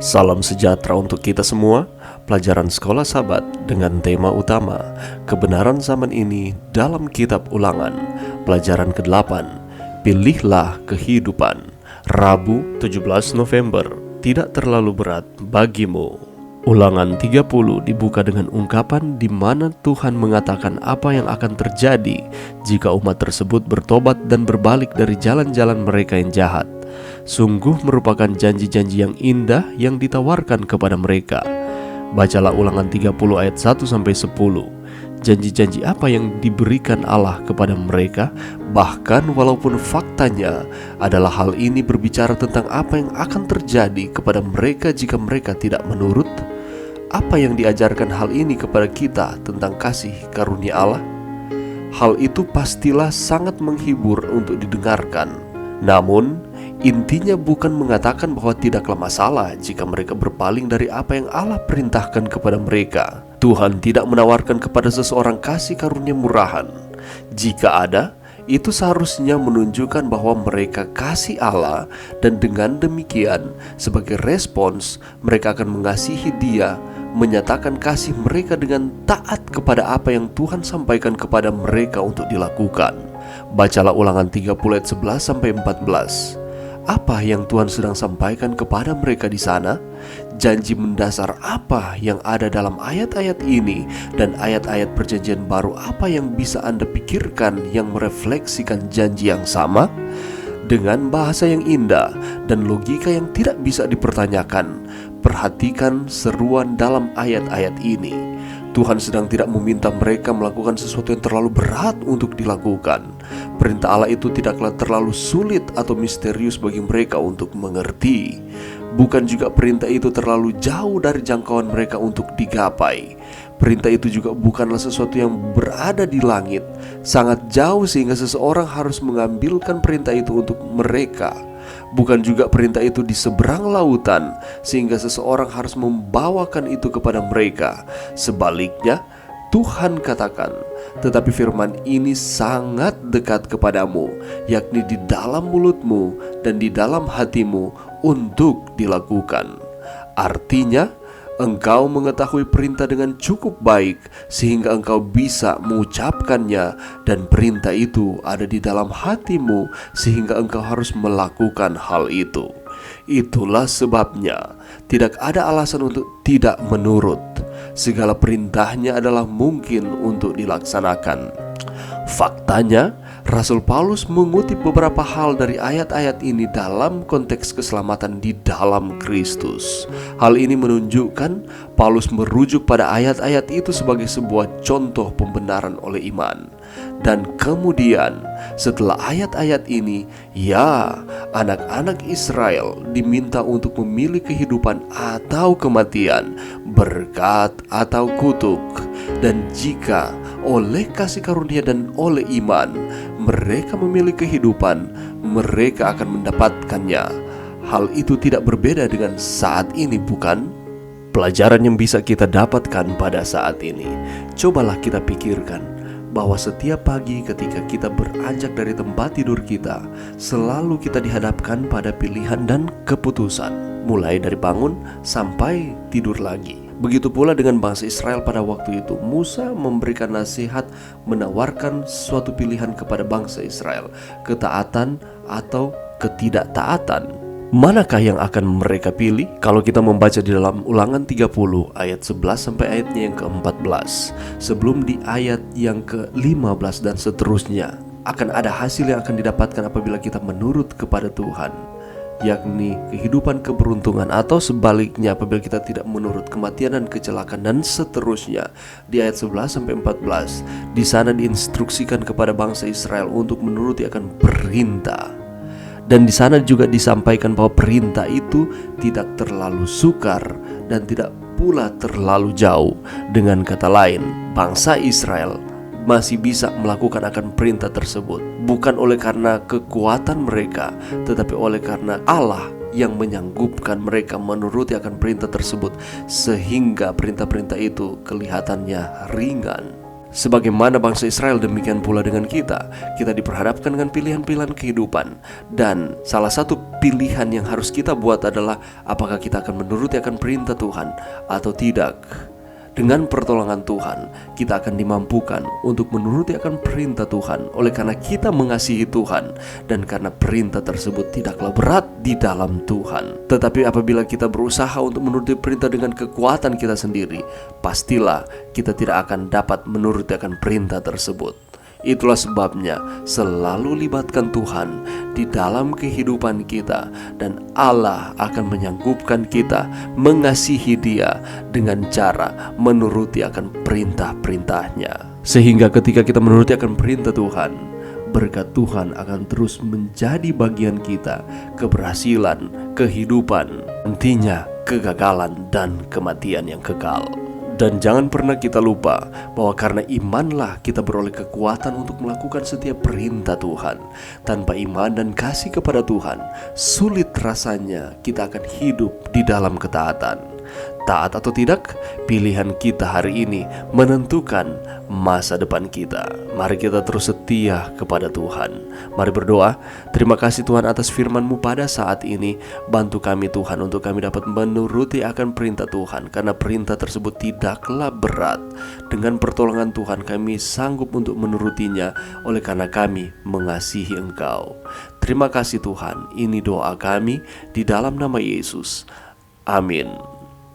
Salam sejahtera untuk kita semua. Pelajaran Sekolah Sabat dengan tema utama Kebenaran Zaman Ini dalam Kitab Ulangan. Pelajaran ke-8, Pilihlah Kehidupan. Rabu 17 November, tidak terlalu berat bagimu. Ulangan 30 dibuka dengan ungkapan di mana Tuhan mengatakan apa yang akan terjadi jika umat tersebut bertobat dan berbalik dari jalan-jalan mereka yang jahat. Sungguh merupakan janji-janji yang indah yang ditawarkan kepada mereka. Bacalah Ulangan 30 ayat 1-10. Janji-janji apa yang diberikan Allah kepada mereka, bahkan walaupun faktanya adalah hal ini berbicara tentang apa yang akan terjadi kepada mereka jika mereka tidak menurut. Apa yang diajarkan hal ini kepada kita tentang kasih karunia Allah? Hal itu pastilah sangat menghibur untuk didengarkan. Namun, intinya bukan mengatakan bahwa tidaklah masalah jika mereka berpaling dari apa yang Allah perintahkan kepada mereka. Tuhan tidak menawarkan kepada seseorang kasih karunia murahan. Jika ada, itu seharusnya menunjukkan bahwa mereka kasih Allah, dan dengan demikian, sebagai respons, mereka akan mengasihi Dia, menyatakan kasih mereka dengan taat kepada apa yang Tuhan sampaikan kepada mereka untuk dilakukan. Bacalah Ulangan 30 ayat 11-14. Apa yang Tuhan sedang sampaikan kepada mereka di sana? Janji mendasar apa yang ada dalam ayat-ayat ini dan ayat-ayat perjanjian baru apa yang bisa Anda pikirkan yang merefleksikan janji yang sama? Dengan bahasa yang indah dan logika yang tidak bisa dipertanyakan, perhatikan seruan dalam ayat-ayat ini. Tuhan sedang tidak meminta mereka melakukan sesuatu yang terlalu berat untuk dilakukan. Perintah Allah itu tidaklah terlalu sulit atau misterius bagi mereka untuk mengerti. Bukan juga perintah itu terlalu jauh dari jangkauan mereka untuk digapai. Perintah itu juga bukanlah sesuatu yang berada di langit, sangat jauh sehingga seseorang harus mengambilkan perintah itu untuk mereka. Bukan juga perintah itu di seberang lautan sehingga seseorang harus membawakan itu kepada mereka. Sebaliknya, Tuhan katakan, tetapi firman ini sangat dekat kepadamu, yakni di dalam mulutmu dan di dalam hatimu untuk dilakukan. Artinya, engkau mengetahui perintah dengan cukup baik sehingga engkau bisa mengucapkannya, dan perintah itu ada di dalam hatimu sehingga engkau harus melakukan hal itu. Itulah sebabnya tidak ada alasan untuk tidak menurut. Segala perintahnya adalah mungkin untuk dilaksanakan. Faktanya, Rasul Paulus mengutip beberapa hal dari ayat-ayat ini dalam konteks keselamatan di dalam Kristus. Hal ini menunjukkan Paulus merujuk pada ayat-ayat itu sebagai sebuah contoh pembenaran oleh iman. Dan kemudian setelah ayat-ayat ini, ya, anak-anak Israel diminta untuk memilih kehidupan atau kematian, berkat atau kutuk. Dan jika oleh kasih karunia dan oleh iman mereka memilih kehidupan, mereka akan mendapatkannya. Hal itu tidak berbeda dengan saat ini, bukan? Pelajaran yang bisa kita dapatkan pada saat ini, cobalah kita pikirkan bahwa setiap pagi ketika kita beranjak dari tempat tidur kita, selalu kita dihadapkan pada pilihan dan keputusan, mulai dari bangun sampai tidur lagi. Begitu pula dengan bangsa Israel pada waktu itu. Musa memberikan nasihat, menawarkan suatu pilihan kepada bangsa Israel, ketaatan atau ketidaktaatan. Manakah yang akan mereka pilih? Kalau kita membaca di dalam Ulangan 30 ayat 11 sampai ayatnya yang ke-14, sebelum di ayat yang ke-15 dan seterusnya, akan ada hasil yang akan didapatkan apabila kita menurut kepada Tuhan, yakni kehidupan keberuntungan, atau sebaliknya apabila kita tidak menurut, kematian dan kecelakaan, dan seterusnya. Di ayat 11 sampai 14, di sana diinstruksikan kepada bangsa Israel untuk menuruti akan perintah. Dan di sana juga disampaikan bahwa perintah itu tidak terlalu sukar dan tidak pula terlalu jauh. Dengan kata lain, bangsa Israel masih bisa melakukan akan perintah tersebut, bukan oleh karena kekuatan mereka, tetapi oleh karena Allah yang menyanggupkan mereka menuruti akan perintah tersebut, sehingga perintah-perintah itu kelihatannya ringan. Sebagaimana bangsa Israel, demikian pula dengan kita. Kita diperhadapkan dengan pilihan-pilihan kehidupan. Dan salah satu pilihan yang harus kita buat adalah apakah kita akan menuruti akan perintah Tuhan atau tidak. Dengan pertolongan Tuhan, kita akan dimampukan untuk menuruti akan perintah Tuhan oleh karena kita mengasihi Tuhan dan karena perintah tersebut tidaklah berat di dalam Tuhan. Tetapi apabila kita berusaha untuk menuruti perintah dengan kekuatan kita sendiri, pastilah kita tidak akan dapat menuruti akan perintah tersebut. Itulah sebabnya selalu libatkan Tuhan di dalam kehidupan kita, dan Allah akan menyanggupkan kita mengasihi Dia dengan cara menuruti akan perintah-perintahnya. Sehingga ketika kita menuruti akan perintah Tuhan, berkat Tuhan akan terus menjadi bagian kita, keberhasilan, kehidupan, nantinya kegagalan dan kematian yang kekal. Dan jangan pernah kita lupa bahwa karena imanlah kita beroleh kekuatan untuk melakukan setiap perintah Tuhan. Tanpa iman dan kasih kepada Tuhan, sulit rasanya kita akan hidup di dalam ketaatan. Taat atau tidak, pilihan kita hari ini menentukan masa depan kita. Mari kita terus setia kepada Tuhan. Mari berdoa. Terima kasih Tuhan atas firman-Mu pada saat ini. Bantu kami Tuhan untuk kami dapat menuruti akan perintah Tuhan, karena perintah tersebut tidaklah berat. Dengan pertolongan Tuhan kami sanggup untuk menurutinya oleh karena kami mengasihi Engkau. Terima kasih Tuhan. Ini doa kami di dalam nama Yesus. Amin.